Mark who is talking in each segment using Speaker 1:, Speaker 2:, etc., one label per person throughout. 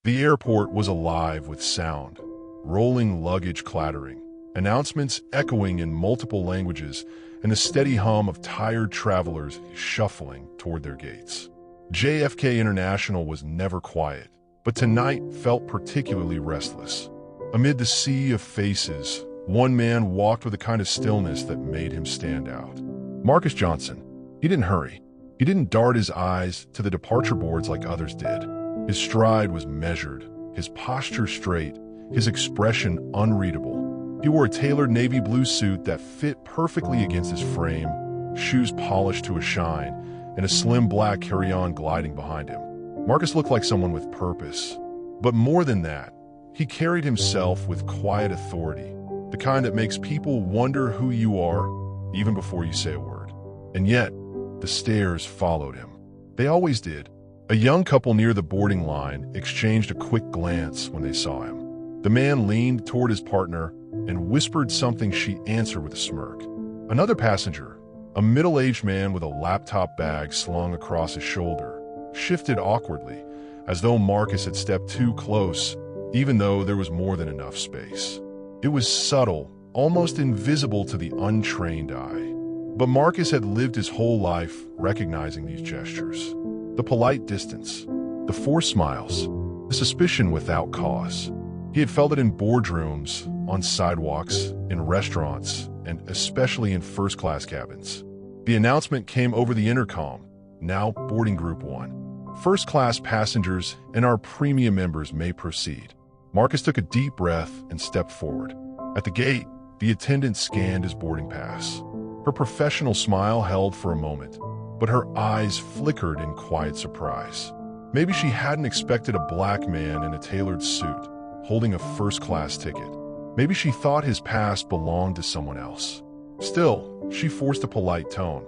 Speaker 1: The airport was alive with sound, rolling luggage clattering, announcements echoing in multiple languages, and the steady hum of tired travelers shuffling toward their gates. JFK International was never quiet, but tonight felt particularly restless. Amid the sea of faces, one man walked with a kind of stillness that made him stand out. Marcus Johnson. He didn't hurry. He didn't dart his eyes to the departure boards like others did. His stride was measured, his posture straight, his expression unreadable. He wore a tailored navy blue suit that fit perfectly against his frame, shoes polished to a shine, and a slim black carry-on gliding behind him. Marcus looked like someone with purpose. But more than that, he carried himself with quiet authority, the kind that makes people wonder who you are even before you say a word. And yet, the stares followed him. They always did. A young couple near the boarding line exchanged a quick glance when they saw him. The man leaned toward his partner and whispered something she answered with a smirk. Another passenger, a middle-aged man with a laptop bag slung across his shoulder, shifted awkwardly, as though Marcus had stepped too close, even though there was more than enough space. It was subtle, almost invisible to the untrained eye. But Marcus had lived his whole life recognizing these gestures. The polite distance, the forced smiles, the suspicion without cause. He had felt it in boardrooms, on sidewalks, in restaurants, and especially in first-class cabins. The announcement came over the intercom, now boarding group 1. First-class passengers and our premium members may proceed. Marcus took a deep breath and stepped forward. At the gate, the attendant scanned his boarding pass. Her professional smile held for a moment, but her eyes flickered in quiet surprise. Maybe she hadn't expected a black man in a tailored suit, holding a first-class ticket. Maybe she thought his pass belonged to someone else. Still, she forced a polite tone.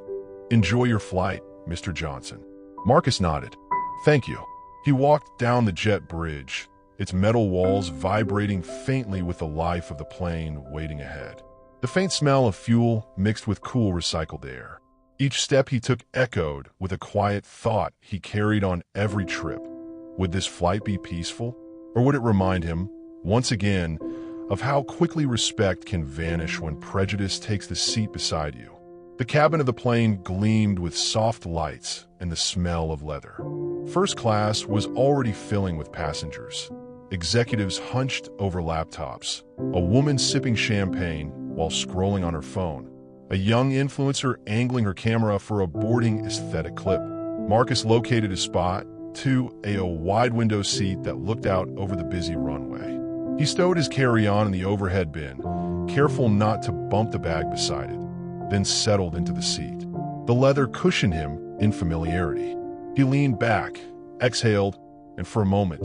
Speaker 1: "Enjoy your flight, Mr. Johnson." Marcus nodded. "Thank you." He walked down the jet bridge, its metal walls vibrating faintly with the life of the plane waiting ahead. The faint smell of fuel mixed with cool recycled air. Each step he took echoed with a quiet thought he carried on every trip. Would this flight be peaceful? Or would it remind him, once again, of how quickly respect can vanish when prejudice takes the seat beside you? The cabin of the plane gleamed with soft lights and the smell of leather. First class was already filling with passengers. Executives hunched over laptops, a woman sipping champagne while scrolling on her phone, a young influencer angling her camera for a boarding aesthetic clip. Marcus located his spot, a wide window seat that looked out over the busy runway. He stowed his carry-on in the overhead bin, careful not to bump the bag beside it, then settled into the seat. The leather cushioned him in familiarity. He leaned back, exhaled, and for a moment,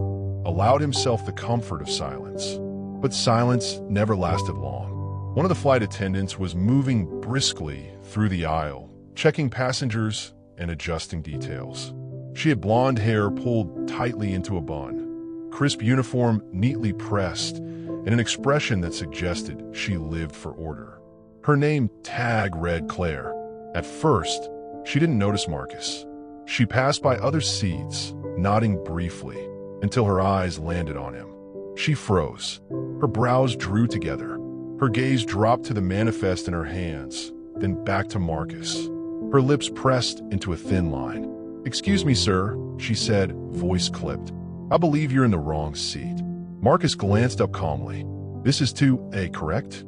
Speaker 1: allowed himself the comfort of silence. But silence never lasted long. One of the flight attendants was moving briskly through the aisle, checking passengers and adjusting details. She had blonde hair pulled tightly into a bun, crisp uniform neatly pressed, and an expression that suggested she lived for order. Her name tag read Claire. At first, she didn't notice Marcus. She passed by other seats, nodding briefly, until her eyes landed on him. She froze. Her brows drew together. Her gaze dropped to the manifest in her hands, then back to Marcus. Her lips pressed into a thin line. "Excuse me, sir," she said, voice clipped. "I believe you're in the wrong seat." Marcus glanced up calmly. "This is 2A, correct?"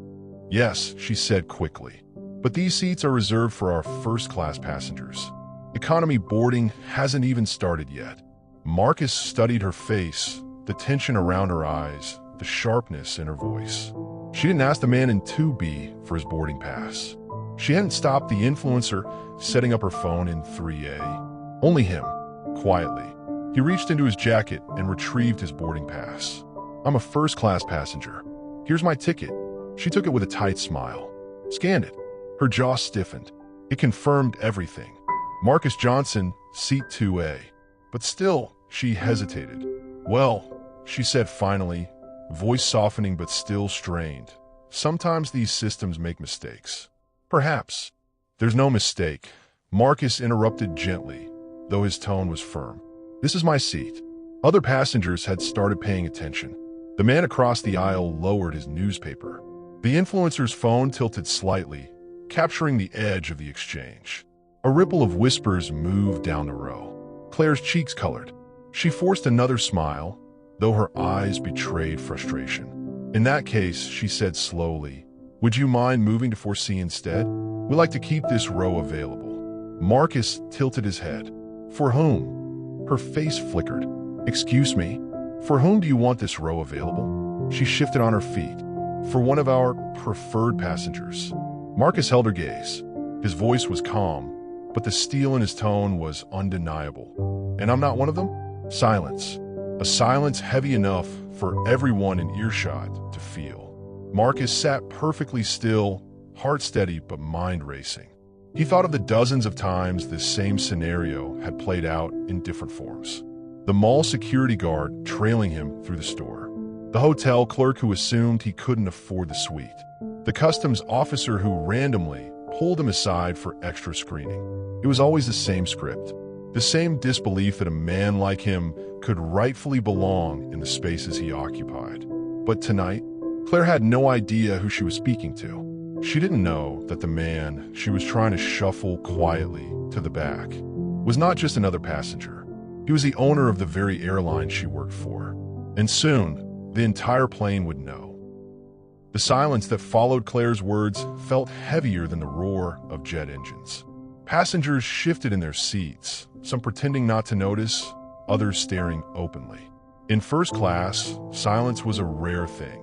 Speaker 1: "Yes," she said quickly. "But these seats are reserved for our first-class passengers. Economy boarding hasn't even started yet." Marcus studied her face, the tension around her eyes, the sharpness in her voice. She didn't ask the man in 2B for his boarding pass. She hadn't stopped the influencer setting up her phone in 3A. Only him, quietly. He reached into his jacket and retrieved his boarding pass. "I'm a first-class passenger. Here's my ticket." She took it with a tight smile. Scanned it. Her jaw stiffened. It confirmed everything. Marcus Johnson, seat 2A. But still, she hesitated. "Well," she said finally, voice softening but still strained. "Sometimes these systems make mistakes." "Perhaps." "There's no mistake," Marcus interrupted gently, though his tone was firm. "This is my seat. Other passengers had started paying attention. The man across the aisle lowered his newspaper. The influencer's phone tilted slightly, capturing the edge of the exchange. A ripple of whispers moved down the row. Claire's cheeks colored. She forced another smile, though her eyes betrayed frustration. In that case, she said slowly, "Would you mind moving to 4C instead? We like to keep this row available." Marcus tilted his head. "For whom?" Her face flickered. "Excuse me? For whom do you want this row available?" She shifted on her feet. "For one of our preferred passengers." Marcus held her gaze. His voice was calm, but the steel in his tone was undeniable. "And I'm not one of them?" Silence. A silence heavy enough for everyone in earshot to feel. Marcus sat perfectly still, heart steady but mind racing. He thought of the dozens of times this same scenario had played out in different forms. The mall security guard trailing him through the store. The hotel clerk who assumed he couldn't afford the suite. The customs officer who randomly pulled him aside for extra screening. It was always the same script. The same disbelief that a man like him could rightfully belong in the spaces he occupied. But tonight, Claire had no idea who she was speaking to. She didn't know that the man she was trying to shuffle quietly to the back was not just another passenger. He was the owner of the very airline she worked for. And soon, the entire plane would know. The silence that followed Claire's words felt heavier than the roar of jet engines. Passengers shifted in their seats, some pretending not to notice, others staring openly. In first class, silence was a rare thing,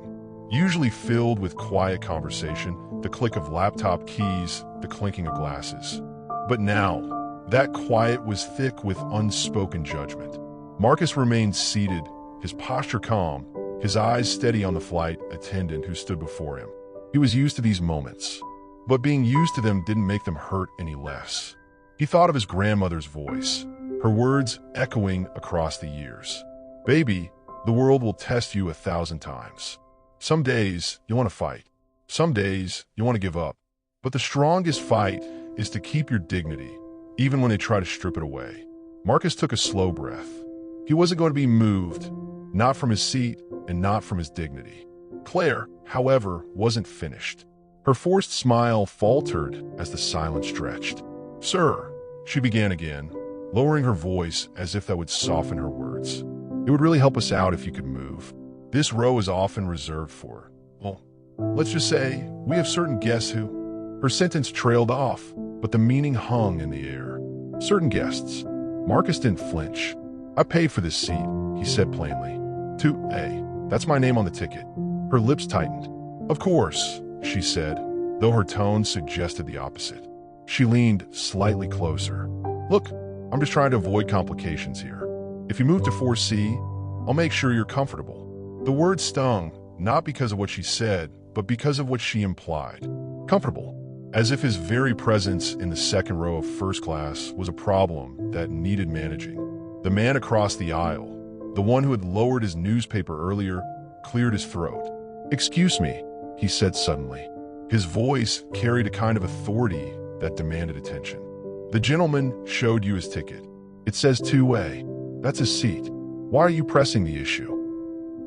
Speaker 1: usually filled with quiet conversation, the click of laptop keys, the clinking of glasses. But now, that quiet was thick with unspoken judgment. Marcus remained seated, his posture calm, his eyes steady on the flight attendant who stood before him. He was used to these moments, but being used to them didn't make them hurt any less. He thought of his grandmother's voice, her words echoing across the years. "Baby, the world will test you 1,000 times. Some days you want to fight. Some days you want to give up. But the strongest fight is to keep your dignity, even when they try to strip it away." Marcus took a slow breath. He wasn't going to be moved, not from his seat and not from his dignity. Claire, however, wasn't finished. Her forced smile faltered as the silence stretched. "Sir," she began again, lowering her voice as if that would soften her words. "It would really help us out if you could move. This row is often reserved for, well, let's just say we have certain guests who—" Her sentence trailed off, but the meaning hung in the air. "Certain guests." Marcus didn't flinch. "I paid for this seat," he said plainly. 2A. That's my name on the ticket." Her lips tightened. "Of course," she said, though her tone suggested the opposite. She leaned slightly closer. "Look, I'm just trying to avoid complications here. If you move to 4C, I'll make sure you're comfortable." The word stung, not because of what she said, but because of what she implied. Comfortable. As if his very presence in the second row of first class was a problem that needed managing. The man across the aisle, the one who had lowered his newspaper earlier, cleared his throat. "Excuse me," he said suddenly. His voice carried a kind of authority that demanded attention. "The gentleman showed you his ticket. It says 2A. That's his seat. Why are you pressing the issue?"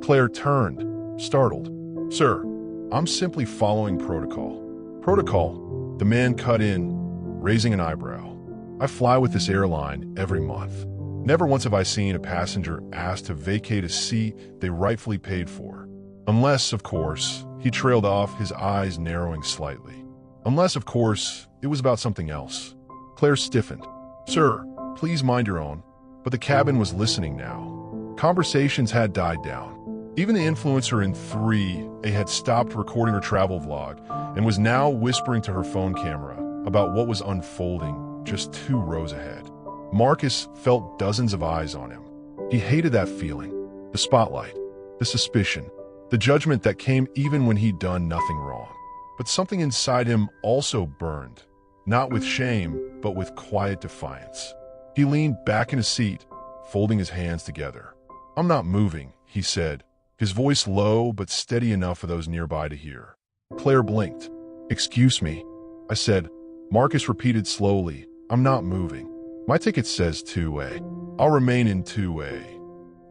Speaker 1: Claire turned, startled. "Sir, I'm simply following protocol." "Protocol?" The man cut in, raising an eyebrow. "I fly with this airline every month. Never once have I seen a passenger asked to vacate a seat they rightfully paid for. Unless, of course," he trailed off, his eyes narrowing slightly. "Unless, of course, it was about something else." Claire stiffened. "Sir, please mind your own." But the cabin was listening now. Conversations had died down. Even the influencer in 3A had stopped recording her travel vlog and was now whispering to her phone camera about what was unfolding just 2 rows ahead. Marcus felt dozens of eyes on him. He hated that feeling, the spotlight, the suspicion, the judgment that came even when he'd done nothing wrong. But something inside him also burned, not with shame, but with quiet defiance. He leaned back in his seat, folding his hands together. "I'm not moving," he said, his voice low but steady enough for those nearby to hear. Claire blinked. "Excuse me," I said. Marcus repeated slowly, "I'm not moving. My ticket says 2A. I'll remain in 2A.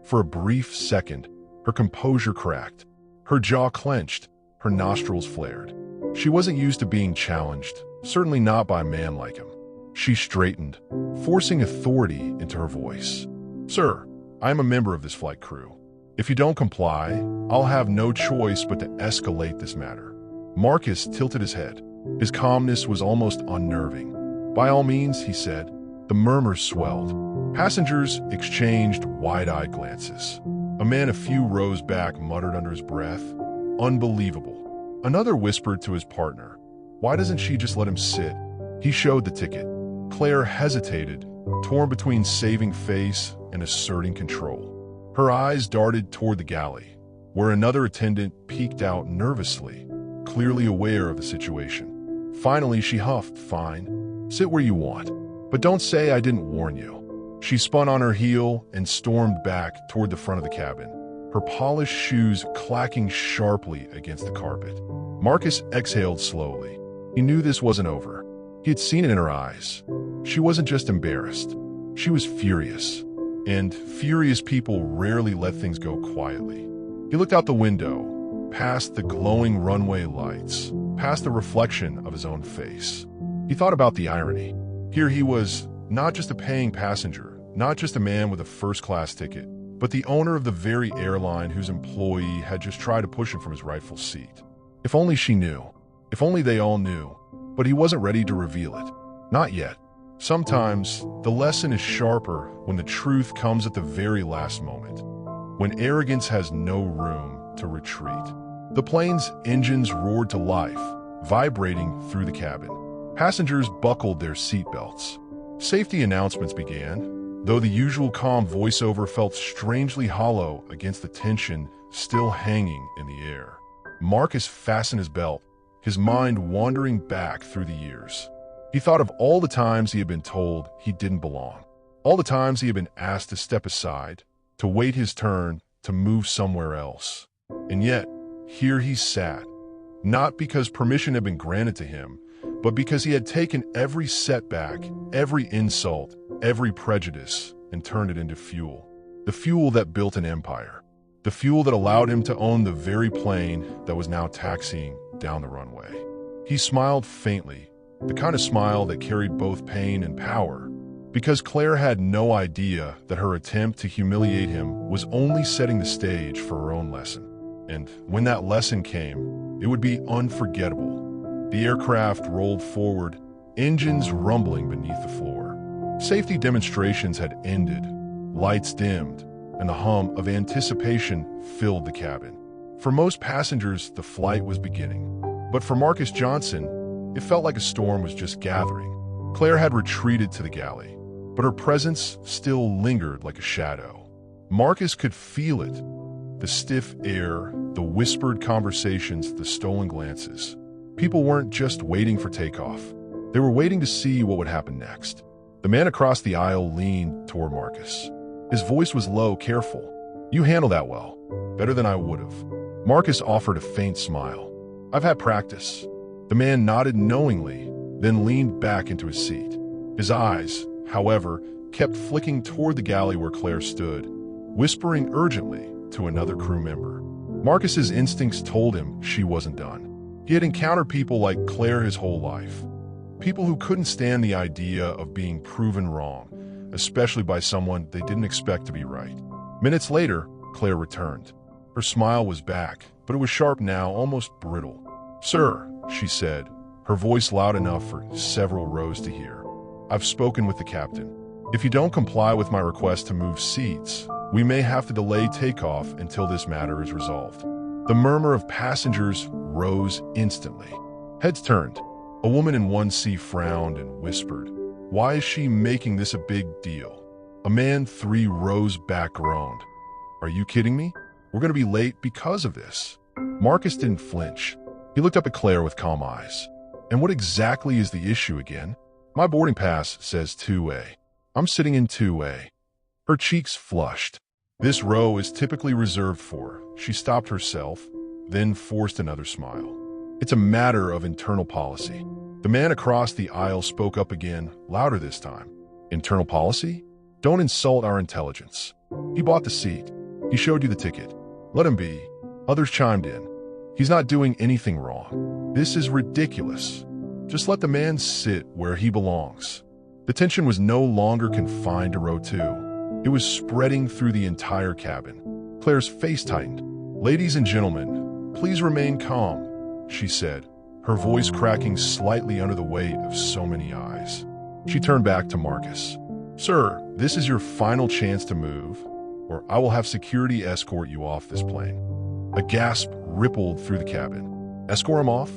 Speaker 1: For a brief second, her composure cracked. Her jaw clenched, her nostrils flared. She wasn't used to being challenged, certainly not by a man like him. She straightened, forcing authority into her voice. "Sir, I am a member of this flight crew. If you don't comply, I'll have no choice but to escalate this matter." Marcus tilted his head. His calmness was almost unnerving. "By all means," he said. The murmurs swelled. Passengers exchanged wide-eyed glances. A man a few rows back muttered under his breath, "Unbelievable." Another whispered to his partner, "Why doesn't she just let him sit?" He showed the ticket. Claire hesitated, torn between saving face and asserting control. Her eyes darted toward the galley, where another attendant peeked out nervously, clearly aware of the situation. Finally, she huffed, "Fine, sit where you want, but don't say I didn't warn you." She spun on her heel and stormed back toward the front of the cabin, her polished shoes clacking sharply against the carpet. Marcus exhaled slowly. He knew this wasn't over. He had seen it in her eyes. She wasn't just embarrassed. She was furious. And furious people rarely let things go quietly. He looked out the window, past the glowing runway lights, past the reflection of his own face. He thought about the irony. Here he was, not just a paying passenger, not just a man with a first-class ticket, but the owner of the very airline whose employee had just tried to push him from his rightful seat. If only she knew. If only they all knew. But he wasn't ready to reveal it. Not yet. Sometimes, the lesson is sharper when the truth comes at the very last moment, when arrogance has no room to retreat. The plane's engines roared to life, vibrating through the cabin. Passengers buckled their seatbelts. Safety announcements began, though the usual calm voiceover felt strangely hollow against the tension still hanging in the air. Marcus fastened his belt, his mind wandering back through the years. He thought of all the times he had been told he didn't belong, all the times he had been asked to step aside, to wait his turn, to move somewhere else. And yet, here he sat, not because permission had been granted to him, but because he had taken every setback, every insult, every prejudice, and turned it into fuel. The fuel that built an empire. The fuel that allowed him to own the very plane that was now taxiing down the runway. He smiled faintly, the kind of smile that carried both pain and power, because Claire had no idea that her attempt to humiliate him was only setting the stage for her own lesson. And when that lesson came, it would be unforgettable. The aircraft rolled forward, engines rumbling beneath the floor. Safety demonstrations had ended, lights dimmed, and the hum of anticipation filled the cabin. For most passengers, the flight was beginning. But for Marcus Johnson, it felt like a storm was just gathering. Claire had retreated to the galley, but her presence still lingered like a shadow. Marcus could feel it. The stiff air, the whispered conversations, the stolen glances. People weren't just waiting for takeoff. They were waiting to see what would happen next. The man across the aisle leaned toward Marcus. His voice was low, careful. "You handle that well. Better than I would have." Marcus offered a faint smile. "I've had practice." The man nodded knowingly, then leaned back into his seat. His eyes, however, kept flicking toward the galley where Claire stood, whispering urgently to another crew member. Marcus's instincts told him she wasn't done. He had encountered people like Claire his whole life. People who couldn't stand the idea of being proven wrong, especially by someone they didn't expect to be right. Minutes later, Claire returned. Her smile was back, but it was sharp now, almost brittle. "Sir," she said, her voice loud enough for several rows to hear, "I've spoken with the captain. If you don't comply with my request to move seats, we may have to delay takeoff until this matter is resolved." The murmur of passengers rose instantly. Heads turned. A woman in 1C frowned and whispered, "Why is she making this a big deal?" A man 3 rows back groaned, "Are you kidding me? We're going to be late because of this." Marcus didn't flinch. He looked up at Claire with calm eyes. "And what exactly is the issue again?" "My boarding pass says 2A. I'm sitting in 2A." Her cheeks flushed. This row is typically reserved for. She stopped herself, then forced another smile. "It's a matter of internal policy." The man across the aisle spoke up again, louder this time. "Internal policy? Don't insult our intelligence." He bought the seat. He showed you the ticket. Let him be. Others chimed in. He's not doing anything wrong. This is ridiculous. Just let the man sit where he belongs. The tension was no longer confined to row 2. It was spreading through the entire cabin. Claire's face tightened. "Ladies and gentlemen, please remain calm," she said, her voice cracking slightly under the weight of so many eyes. She turned back to Marcus. "Sir, this is your final chance to move, or I will have security escort you off this plane." A gasp rippled through the cabin. Escort him off?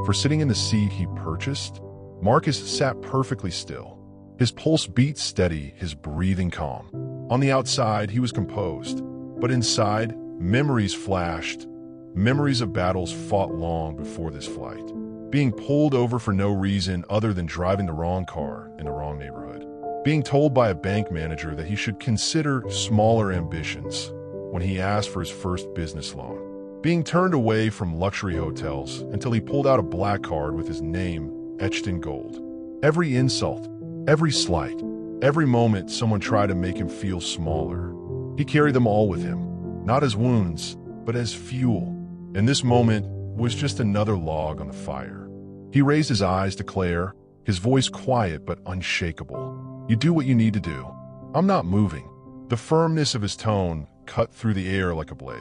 Speaker 1: For sitting in the seat he purchased? Marcus sat perfectly still. His pulse beat steady, his breathing calm. On the outside, he was composed, but inside, memories flashed. Memories of battles fought long before this flight. Being pulled over for no reason other than driving the wrong car in the wrong neighborhood. Being told by a bank manager that he should consider smaller ambitions when he asked for his first business loan. Being turned away from luxury hotels until he pulled out a black card with his name etched in gold. Every insult, every slight, every moment someone tried to make him feel smaller. He carried them all with him, not as wounds, but as fuel. And this moment was just another log on the fire. He raised his eyes to Claire, his voice quiet but unshakable. "You do what you need to do. I'm not moving." The firmness of his tone cut through the air like a blade.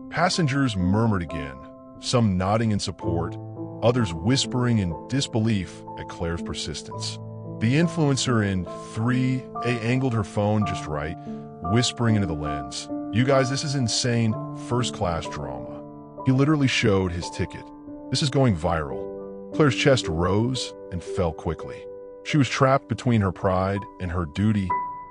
Speaker 1: Passengers murmured again, some nodding in support, others whispering in disbelief at Claire's persistence. The influencer in 3A angled her phone just right, whispering into the lens, "You guys, this is insane first-class drama." He literally showed his ticket. This is going viral. Claire's chest rose and fell quickly. She was trapped between her pride and her duty,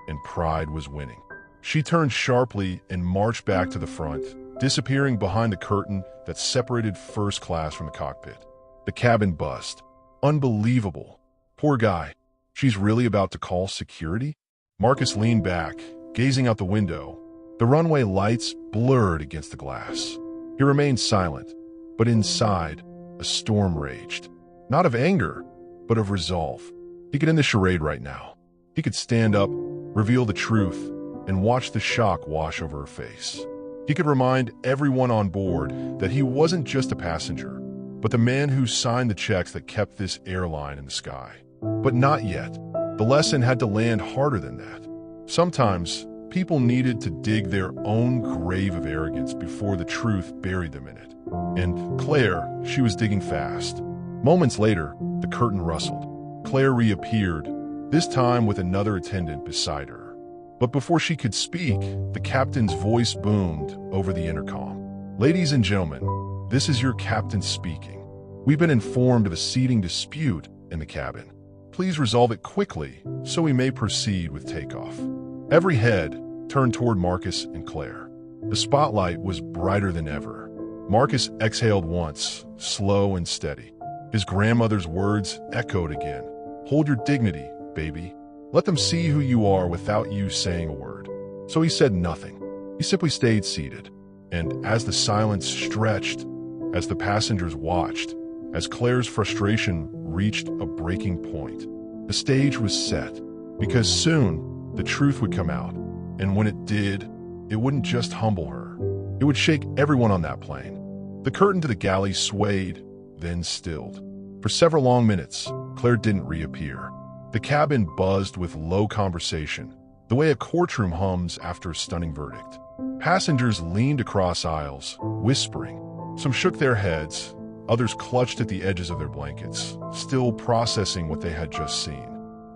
Speaker 1: and pride was winning. She turned sharply and marched back to the front, disappearing behind the curtain that separated first class from the cockpit. The cabin buzzed. Unbelievable. Poor guy. She's really about to call security? Marcus leaned back, gazing out the window. The runway lights blurred against the glass. He remained silent, but inside, a storm raged. Not of anger, but of resolve. He could end the charade right now. He could stand up, reveal the truth, and watch the shock wash over her face. He could remind everyone on board that he wasn't just a passenger, but the man who signed the checks that kept this airline in the sky. But not yet. The lesson had to land harder than that. Sometimes, people needed to dig their own grave of arrogance before the truth buried them in it. And Claire, she was digging fast. Moments later, the curtain rustled. Claire reappeared, this time with another attendant beside her. But before she could speak, the captain's voice boomed over the intercom. "Ladies and gentlemen, this is your captain speaking. We've been informed of a seating dispute in the cabin. Please resolve it quickly so we may proceed with takeoff." Every head turned toward Marcus and Claire. The spotlight was brighter than ever. Marcus exhaled once, slow and steady. His grandmother's words echoed again. "Hold your dignity, baby. Let them see who you are without you saying a word." So he said nothing. He simply stayed seated. And as the silence stretched, as the passengers watched, as Claire's frustration reached a breaking point, the stage was set. Because soon, the truth would come out. And when it did, it wouldn't just humble her. It would shake everyone on that plane. The curtain to the galley swayed, then stilled. For several long minutes, Claire didn't reappear. The cabin buzzed with low conversation, the way a courtroom hums after a stunning verdict. Passengers leaned across aisles, whispering. Some shook their heads, others clutched at the edges of their blankets, still processing what they had just seen.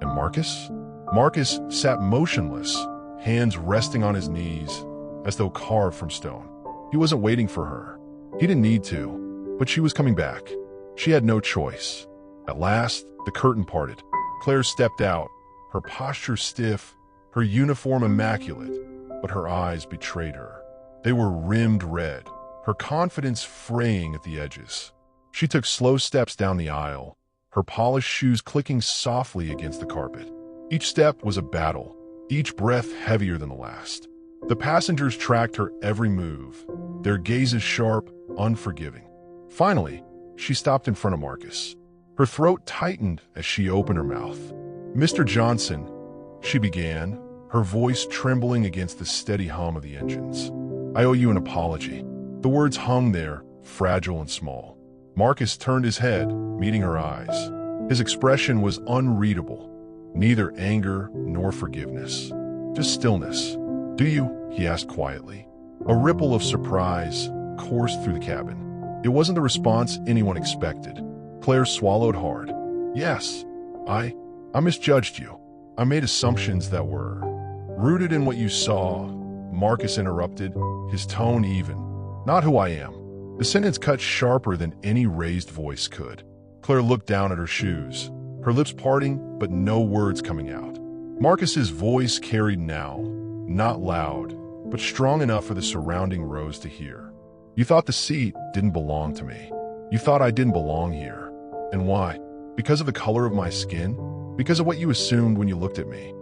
Speaker 1: And Marcus? Marcus sat motionless, hands resting on his knees, as though carved from stone. He wasn't waiting for her. He didn't need to, but she was coming back. She had no choice. At last, the curtain parted. Claire stepped out, her posture stiff, her uniform immaculate, but her eyes betrayed her. They were rimmed red, her confidence fraying at the edges. She took slow steps down the aisle, her polished shoes clicking softly against the carpet. Each step was a battle, each breath heavier than the last. The passengers tracked her every move, their gazes sharp, unforgiving. Finally, she stopped in front of Marcus. Her throat tightened as she opened her mouth. "Mr. Johnson," she began, her voice trembling against the steady hum of the engines. I owe you an apology." The words hung there, fragile and small. Marcus turned his head, meeting her eyes. His expression was unreadable. Neither anger nor forgiveness. Just stillness. "Do you?" he asked quietly. A ripple of surprise coursed through the cabin. It wasn't the response anyone expected. Claire swallowed hard. "Yes, I misjudged you. I made assumptions that were rooted in what you saw," Marcus interrupted, his tone even. "Not who I am." The sentence cut sharper than any raised voice could. Claire looked down at her shoes, her lips parting, but no words coming out. Marcus's voice carried now, not loud, but strong enough for the surrounding rows to hear. "You thought the seat didn't belong to me. You thought I didn't belong here. And why? Because of the color of my skin? Because of what you assumed when you looked at me?"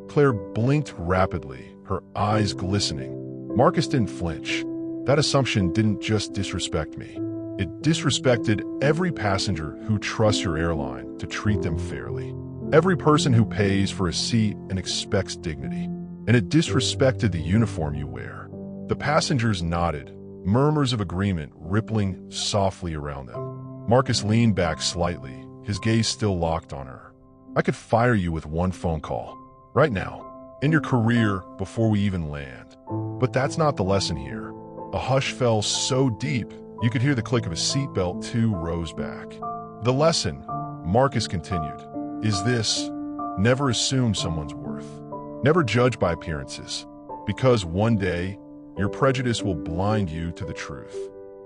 Speaker 1: Claire blinked rapidly, her eyes glistening. Marcus didn't flinch. That assumption didn't just disrespect me. It disrespected every passenger who trusts your airline to treat them fairly. Every person who pays for a seat and expects dignity. And it disrespected the uniform you wear. The passengers nodded, murmurs of agreement rippling softly around them. Marcus leaned back slightly, his gaze still locked on her. "I could fire you with one phone call. Right now. In your career, before we even land. But that's not the lesson here." A hush fell so deep, you could hear the click of a seatbelt 2 rows back. "The lesson," Marcus continued, "is this: never assume someone's worth. Never judge by appearances, because one day, your prejudice will blind you to the truth.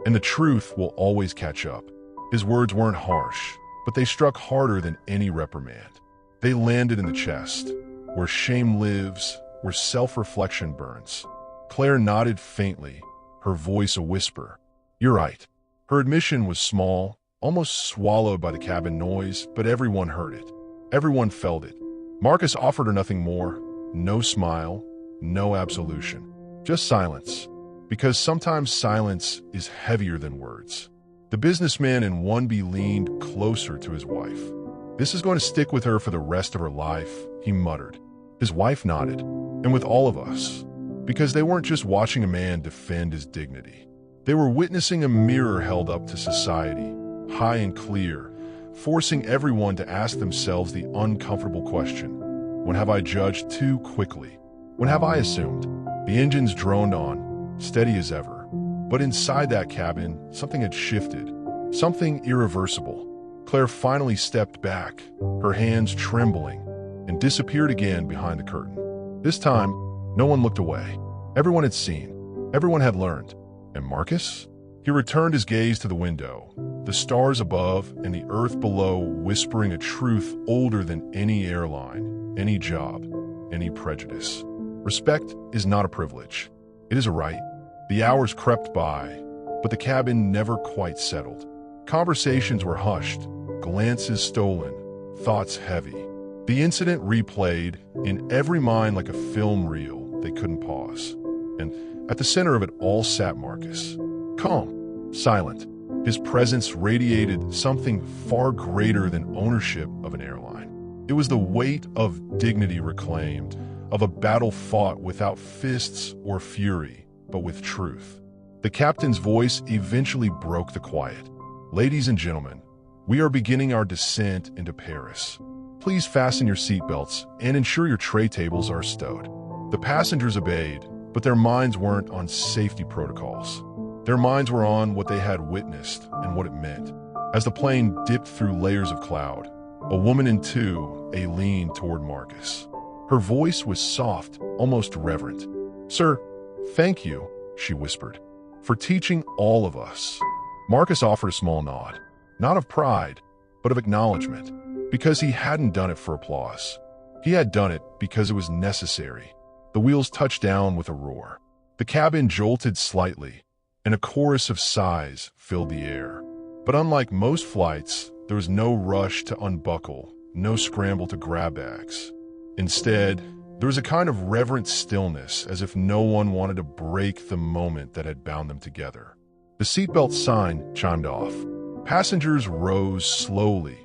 Speaker 1: And the truth will always catch up." His words weren't harsh, but they struck harder than any reprimand. They landed in the chest, where shame lives, where self-reflection burns. Claire nodded faintly, her voice a whisper. "You're right." Her admission was small, almost swallowed by the cabin noise, but everyone heard it. Everyone felt it. Marcus offered her nothing more. No smile, no absolution. Just silence. Because sometimes silence is heavier than words. The businessman in 1B leaned closer to his wife. "This is going to stick with her for the rest of her life," he muttered. His wife nodded. "And with all of us." Because they weren't just watching a man defend his dignity. They were witnessing a mirror held up to society, high and clear, forcing everyone to ask themselves the uncomfortable question: when have I judged too quickly? When have I assumed? The engines droned on, steady as ever. But inside that cabin, something had shifted. Something irreversible. Claire finally stepped back, her hands trembling, and disappeared again behind the curtain. This time, no one looked away. Everyone had seen. Everyone had learned. And Marcus? He returned his gaze to the window, the stars above and the earth below whispering a truth older than any airline, any job, any prejudice. Respect is not a privilege. It is a right. The hours crept by, but the cabin never quite settled. Conversations were hushed, glances stolen, thoughts heavy. The incident replayed in every mind like a film reel they couldn't pause. And at the center of it all sat Marcus. Calm, silent. His presence radiated something far greater than ownership of an airline. It was the weight of dignity reclaimed, of a battle fought without fists or fury, but with truth. The captain's voice eventually broke the quiet. "Ladies and gentlemen, we are beginning our descent into Paris. Please fasten your seatbelts and ensure your tray tables are stowed." The passengers obeyed, but their minds weren't on safety protocols. Their minds were on what they had witnessed and what it meant. As the plane dipped through layers of cloud, a woman in two, leaned toward Marcus. Her voice was soft, almost reverent. "Sir, thank you," she whispered, "for teaching all of us." Marcus offered a small nod, not of pride, but of acknowledgement, because he hadn't done it for applause. He had done it because it was necessary. The wheels touched down with a roar. The cabin jolted slightly, and a chorus of sighs filled the air. But unlike most flights, there was no rush to unbuckle, no scramble to grab bags. Instead, there was a kind of reverent stillness, as if no one wanted to break the moment that had bound them together. The seatbelt sign chimed off. Passengers rose slowly,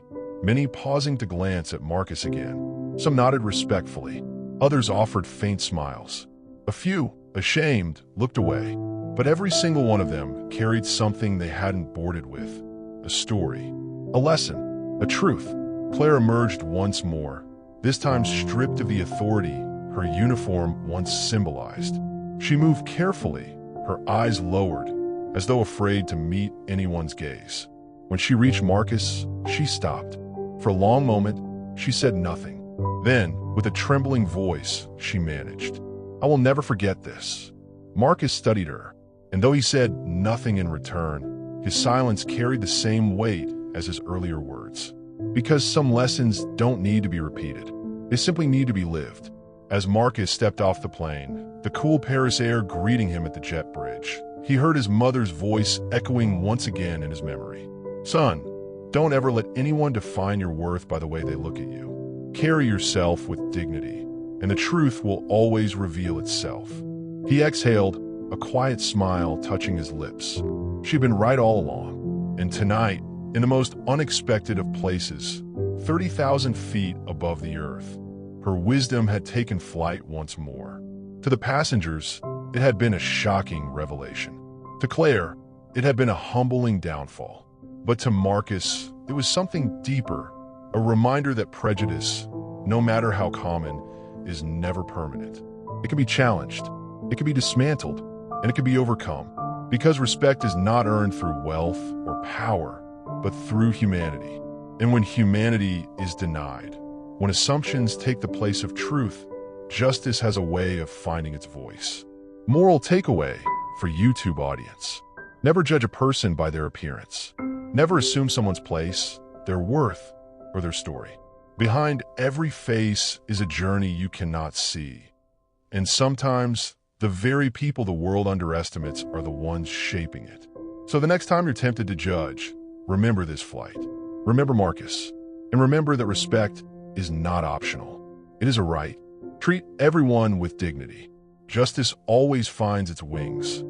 Speaker 1: many pausing to glance at Marcus again. Some nodded respectfully. Others offered faint smiles. A few, ashamed, looked away. But every single one of them carried something they hadn't boarded with. A story, a lesson, a truth. Claire emerged once more, this time stripped of the authority her uniform once symbolized. She moved carefully, her eyes lowered, as though afraid to meet anyone's gaze. When she reached Marcus, she stopped. For a long moment, she said nothing. Then, with a trembling voice, she managed, "I will never forget this." Marcus studied her, and though he said nothing in return, his silence carried the same weight as his earlier words. Because some lessons don't need to be repeated. They simply need to be lived. As Marcus stepped off the plane, the cool Paris air greeting him at the jet bridge, he heard his mother's voice echoing once again in his memory. "Son, don't ever let anyone define your worth by the way they look at you. Carry yourself with dignity, and the truth will always reveal itself." He exhaled, a quiet smile touching his lips. She'd been right all along, and tonight, in the most unexpected of places, 30,000 feet above the earth, her wisdom had taken flight once more. To the passengers, it had been a shocking revelation. To Claire, it had been a humbling downfall. But to Marcus, it was something deeper, a reminder that prejudice, no matter how common, is never permanent. It can be challenged, it can be dismantled, and it can be overcome. Because respect is not earned through wealth or power, but through humanity. And when humanity is denied, when assumptions take the place of truth, justice has a way of finding its voice. Moral takeaway for YouTube audience. Never judge a person by their appearance. Never assume someone's place, their worth, or their story. Behind every face is a journey you cannot see. And sometimes, the very people the world underestimates are the ones shaping it. So the next time you're tempted to judge, remember this flight. Remember Marcus. And remember that respect is not optional. It is a right. Treat everyone with dignity. Justice always finds its wings,